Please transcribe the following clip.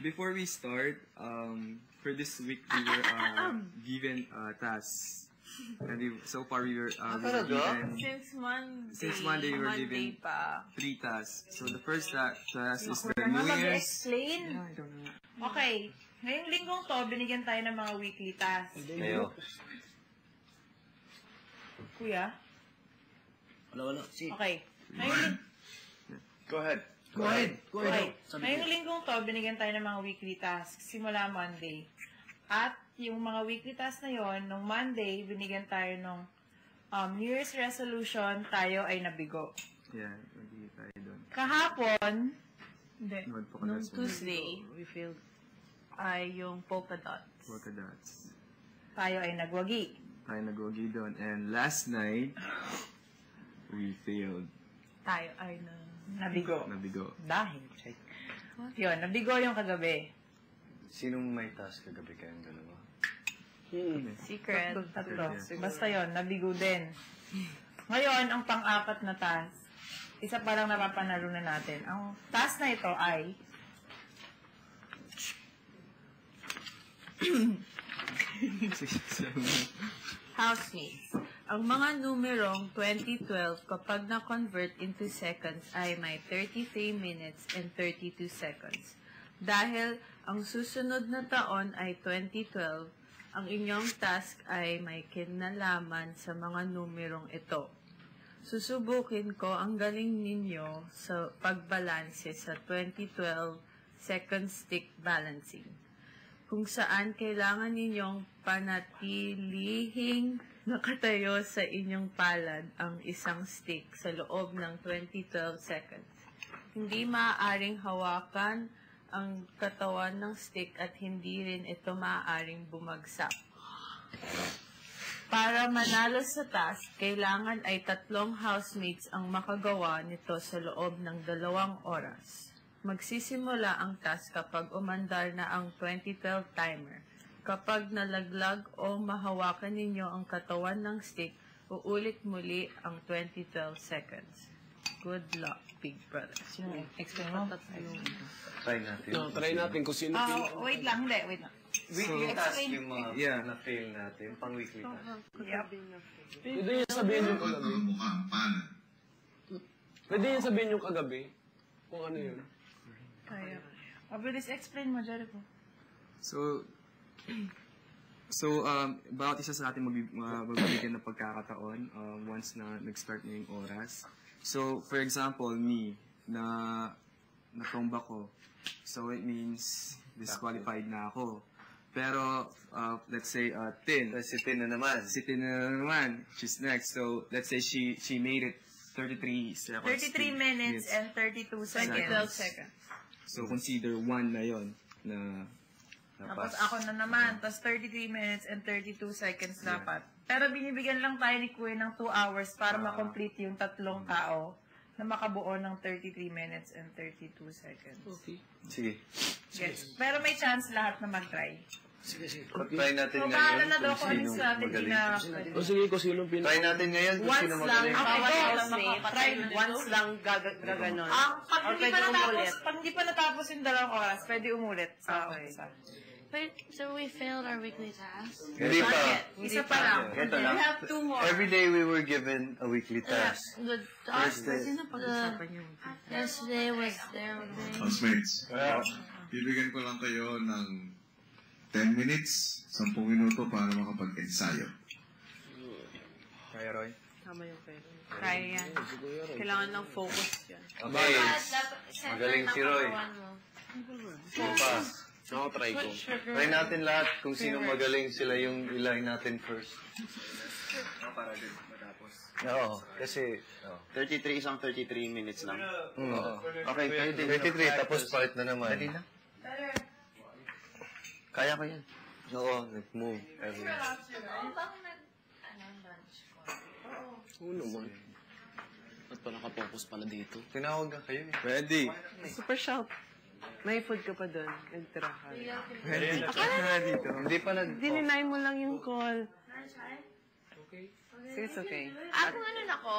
Before we start, for this week we were given tasks. And so far we were given... Since Monday we were given 3 tasks. So the first task is the New Year's... Explain? Yeah, I don't know. Okay. Ngayong linggong to, binigyan tayo ng mga weekly tasks. Kayo. Kuya? Wala. Okay. Go ahead. Okay. Ngayong linggong to, binigyan tayo ng mga weekly tasks. Simula Monday. At yung mga weekly tasks na yon, nung Monday, binigyan tayo ng New Year's resolution, tayo ay nabigo. Yeah, nagiging tayo doon. Kahapon, nung Tuesday, we failed ay yung polka dots. Polka dots. Tayo ay nagwagi. Tayo nagwagi doon. And last night, we failed. Tayo ay Nabigo. Dahil. Yun, nabigo yung kagabi. Sinong may task kagabi kayong dalawa? Secret. Tatlo. Basta yun, nabigo din. Ngayon, ang pang-apat na task, isa pa lang napapanalo na natin. Ang task na ito ay Housemates. Ang mga numerong 2012 kapag na-convert into seconds ay may 33 minutes and 32 seconds. Dahil ang susunod na taon ay 2012, ang inyong task ay may kinalaman sa mga numerong ito. Susubukin ko ang galing ninyo sa pagbalanse sa 2012 second stick balancing, kung saan kailangan ninyong panatilihing nakatayo sa inyong palad ang isang stick sa loob ng 2012 seconds. Hindi maaaring hawakan ang katawan ng stick at hindi rin ito maaaring bumagsak. Para manalo sa task, kailangan ay 3 housemates ang makagawa nito sa loob ng 2 oras. Magsisimula ang task kapag umandar na ang 2012 timer. Kapag nalaglag o mahawakan ninyo ang katawan ng stick, uulit muli ang 2012 seconds. Good luck, Big Brothers. explain mo. Try natin. Try natin kung sino. Wait lang. Weekly task yung mga Yeah. na-fail natin. Pang-weekly task. Yep. Pwede yung sabihin yung kagabi. Pwede yung sabihin yung kagabi. Kung ano yun. Kaya. Mabilis explain mo, Jericho. So, bawat isa sa atin magbibigyan ng pagkakataon once na nag-start na yung oras. So, for example, me, na natomba ko. So, it means disqualified na ako. Pero, let's say, Tin. Si Tin na naman. She's next. So, let's say she made it 33 seconds. 33 minutes and 32 seconds. So, consider 1 na yon na Tapos ako na naman. Tapos 33 minutes and 32 seconds dapat. Pero binibigyan lang tayo ni Kuya ng 2 hours para makomplete yung 3 tao na makabuo ng 33 minutes and 32 seconds. Okay. Sige. Yes. Pero may chance lahat na mag-try. Sige. Try natin So, ngayon bahala na daw kung kung sino ano strategy magaling. na... O sige, kung sino Try natin ngayon kung sino magaling. Try Once lang gaganon. Pag hindi pa natapos yung 2 oras, pwede umulit sa isa. Wait, so we failed our weekly task? Hindi pa. Isa pa lang. Ito lang. We have 2 more. Every day we were given a weekly task. The yesterday was their day. Housemates, bibigyan ko lang kayo ng 10 minutes, 10 minuto para makapag-ensayo. Kaya, Roy? Tama yung pwede. Kaya yan. Kailangan ng focus yan. Okay. Magaling si Roy. Sino pa? So, try ko. Try natin lahat kung sino magaling sila yung ilay natin first. Para din matapos. Oo, kasi 33 isang 33 minutes lang. Okay, kayo din. 33, tapos part na naman. Dali na. Kaya ko yan. Oo, nag-move. Oo naman. Ba't pa nakapokus pala dito? Tinawag ka kayo. Ready. Super shout. May food ka pa doon. Nagtira ka. Ready. Dito. Hindi pa nag... Dininay mo lang yung call. Okay. It's okay. Kung ano na ko?